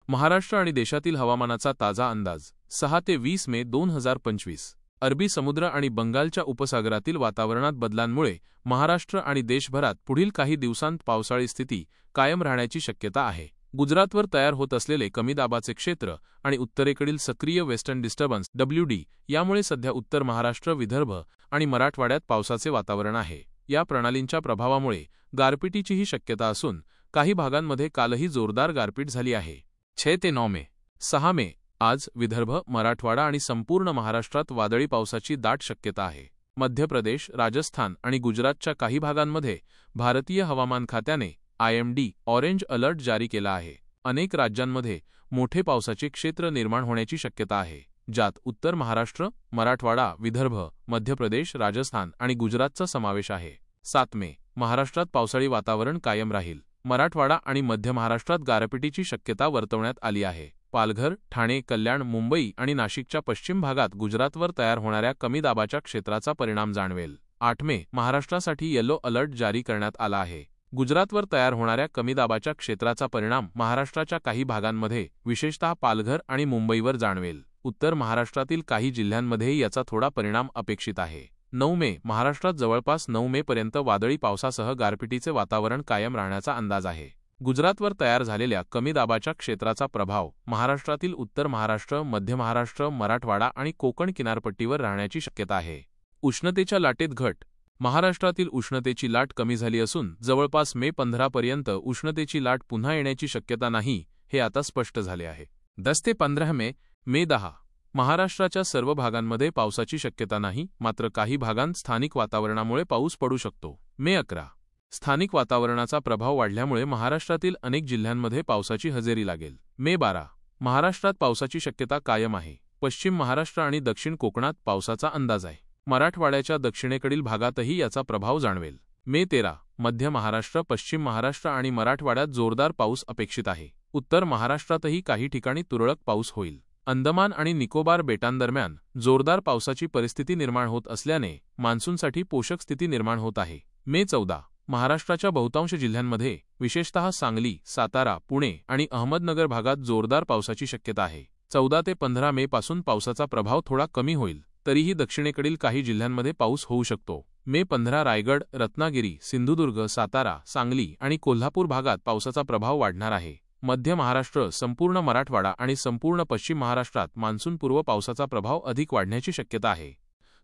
महाराष्ट्र आणि देशातील हवामानाचा ताजा अंदाज 6 ते 20 मे 2025. अरबी समुद्र आणि बंगालच्या उपसागरातील वातावरणात बदलांमुळे महाराष्ट्र आणि देशभरात पुढील काही दिवसांत पावसाळी स्थिती कायम राहण्याची शक्यता आहे. गुजरातवर तयार होत असलेले कमी दाबाचे क्षेत्र आणि उत्तरेकडील सक्रिय वेस्टर्न डिस्टर्बन्स WD यामुळे सध्या उत्तर महाराष्ट्र, विदर्भ आणि मराठवाड्यात पावसाचे वातावरण आहे. या प्रणालींच्या प्रभावामुळे गारपिटीचीही शक्यता असून काही भागांमध्ये कालही जोरदार गारपीट झाली आहे. 6 ते 9 मे. 6 मे. आज विदर्भ, मराठवाडा आणि संपूर्ण महाराष्ट्रात वादळी पावसाची दाट शक्यता आहे. मध्य प्रदेश, राजस्थान आणि गुजरातच्या काही भागांमध्ये भारतीय हवामान खात्याने IMD ऑरेंज अलर्ट जारी केला आहे. अनेक राज्यांमध्ये मोठे पावसाचे क्षेत्र निर्माण होण्याची शक्यता आहे, ज्यात उत्तर महाराष्ट्र, मराठवाडा, विदर्भ, मध्य प्रदेश, राजस्थान आणि गुजरातचा समावेश आहे. 7 मे. महाराष्ट्रात पावसाळी वातावरण कायम राहील. मराठवाडा आणि मध्य महाराष्ट्रात गारपिटीची शक्यता वर्तवण्यात आली आहे. पालघर, ठाणे, कल्याण, मुंबई आणि नाशिकच्या पश्चिम भागात गुजरातवर तयार होणाऱ्या कमी दाबाच्या क्षेत्राचा परिणाम जाणवेल. 8 मे. महाराष्ट्रासाठी येलो अलर्ट जारी करण्यात आला आहे. गुजरातवर तयार होणाऱ्या कमी दाबाच्या क्षेत्राचा परिणाम महाराष्ट्राच्या काही भागांमध्ये, विशेषतः पालघर आणि मुंबईवर जाणवेल. उत्तर महाराष्ट्रातील काही जिल्ह्यांमध्येही याचा थोडा परिणाम अपेक्षित आहे. 9 मे. महाराष्ट्रात जवळपास 9 मे पर्यंत वादळी पावसासह गारपिटीचे वातावरण कायम राहण्याचा अंदाज आहे. गुजरातवर तयार झालेल्या कमी दाबाच्या क्षेत्राचा प्रभाव महाराष्ट्रातील उत्तर महाराष्ट्र, मध्य महाराष्ट्र, मराठवाडा आणि कोकण किनारपट्टीवर राहण्याची शक्यता आहे. उष्णतेच्या लाटेत घट. महाराष्ट्रातील उष्णतेची लाट कमी झाली असून जवळपास मे 15 पर्यंत उष्णतेची लाट पुन्हा येण्याची शक्यता नाही, हे आता स्पष्ट झाले आहे. 10 ते 15 मे. मे 10. महाराष्ट्राच्या सर्व भागांमध्ये पावसाची शक्यता नाही, मात्र काही भागांत स्थानिक वातावरणामुळे पाऊस पडू शकतो. मे 11. स्थानिक वातावरणाचा प्रभाव वाढल्यामुळे महाराष्ट्रातील अनेक जिल्ह्यांमध्ये पावसाची हजेरी लागेल. मे 12. महाराष्ट्रात पावसाची शक्यता कायम आहे. पश्चिम महाराष्ट्र आणि दक्षिण कोकणात पावसाचा अंदाज आहे. मराठवाड्याच्या दक्षिणेकडील भागातही याचा प्रभाव जाणवेल. मे 13. मध्य महाराष्ट्र, पश्चिम महाराष्ट्र आणि मराठवाड्यात जोरदार पाऊस अपेक्षित आहे. उत्तर महाराष्ट्रातही काही ठिकाणी तुरळक पाऊस होईल. अंदमान आणि निकोबार बेटांदरम्यान जोरदार पावसाची परिस्थिती निर्माण होत असल्याने मान्सूनसाठी पोषक स्थिती निर्माण होत आहे. मे 14. महाराष्ट्राच्या बहुतांश जिल्ह्यांमध्ये, विशेषतः सांगली, सातारा, पुणे आणि अहमदनगर भागात जोरदार पावसाची शक्यता आहे. 14 ते 15 मे पासून पावसाचा प्रभाव थोडा कमी होईल, तरीही दक्षिणेकडील काही जिल्ह्यांमध्ये पाऊस होऊ शकतो. मे 15. रायगड, रत्नागिरी, सिंधुदुर्ग, सातारा, सांगली आणि कोल्हापूर भागात पावसाचा प्रभाव वाढणार आहे. मध्य महाराष्ट्र, संपूर्ण मराठवाडा आणि संपूर्ण पश्चिम महाराष्ट्रात मान्सूनपूर्व पावसाचा प्रभाव अधिक वाढण्याची शक्यता आहे.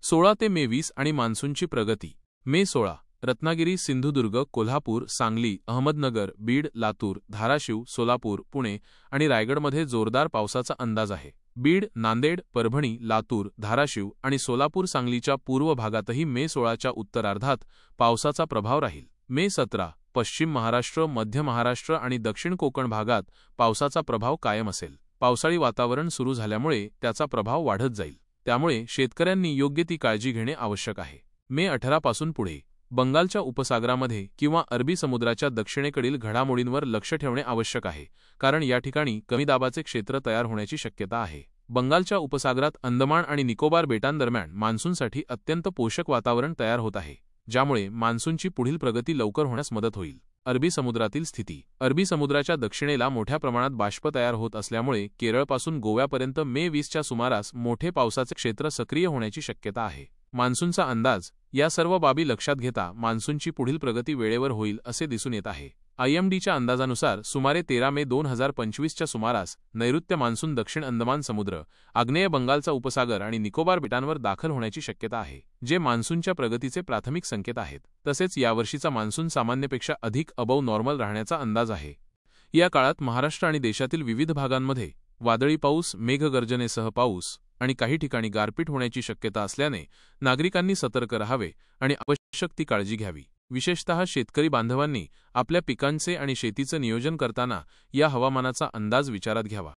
16 ते मे 20 आणि मान्सूनची प्रगती. मे 16. रत्नागिरी, सिंधुदुर्ग, कोल्हापूर, सांगली, अहमदनगर, बीड, लातूर, धाराशिव, सोलापूर, पुणे आणि रायगडमध्ये जोरदार पावसाचा अंदाज आहे. बीड, नांदेड, परभणी, लातूर, धाराशिव आणि सोलापूर, सांगलीच्या पूर्व भागातही मे 16च्या उत्तरार्धात पावसाचा प्रभाव राहील. मे 17. पश्चिम महाराष्ट्र, मध्य महाराष्ट्र आणि दक्षिण कोकण भागात पावसाचा प्रभाव कायम असेल. पावसाळी वातावरण सुरू झाल्यामुळे त्याचा प्रभाव वाढत जाईल, त्यामुळे शेतकऱ्यांनी योग्य ती काळजी घेणे आवश्यक आहे. मे 18 पासून पुढे बंगालच्या उपसागरामध्ये किंवा अरबी समुद्राच्या दक्षिणेकडील घडामोडींवर लक्ष ठेवणे आवश्यक आहे, कारण या ठिकाणी कमी दाबाचे क्षेत्र तयार होण्याची शक्यता आहे. बंगालच्या उपसागरात अंदमान आणि निकोबार बेटांदरम्यान मान्सूनसाठी अत्यंत पोषक वातावरण तयार होत आहे, ज्यामुळे मान्सूनची पुढील प्रगती लवकर होण्यास मदत होईल. अरबी समुद्रातील स्थिती. अरबी समुद्राच्या दक्षिणेला मोठ्या प्रमाणात बाष्प तयार होत असल्यामुळे केरळपासून गोव्यापर्यंत मे 20च्या सुमारास मोठे पावसाचे क्षेत्र सक्रिय होण्याची शक्यता आहे. मान्सूनचा अंदाज. या सर्व बाबी लक्षात घेता मान्सूनची पुढील प्रगती वेळेवर होईल असे दिसून येत आहे. IMDच्या अंदाजानुसार सुमारे 13 मे 2025च्या सुमारास नैऋत्य मान्सून दक्षिण अंदमान समुद्र, आग्नेय बंगालचा उपसागर आणि निकोबार बेटांवर दाखल होण्याची शक्यता आहे, जे मान्सूनच्या प्रगतीचे प्राथमिक संकेत आहेत. तसेच यावर्षीचा मान्सून सामान्यपेक्षा अधिक अबव नॉर्मल राहण्याचा अंदाज आहे. या काळात महाराष्ट्र आणि देशातील विविध भागांमध्ये वादळी पाऊस, मेघगर्जनेसह पाऊस आणि काही ठिकाणी गारपीट होण्याची शक्यता असल्याने नागरिकांनी सतर्क राहावे आणि आवश्यक ती काळजी घ्यावी. विशेषतः शेतकरी बांधवांनी आपल्या पिकांचे आणि शेतीचं नियोजन करताना या हवामानाचा अंदाज विचारात घ्यावा.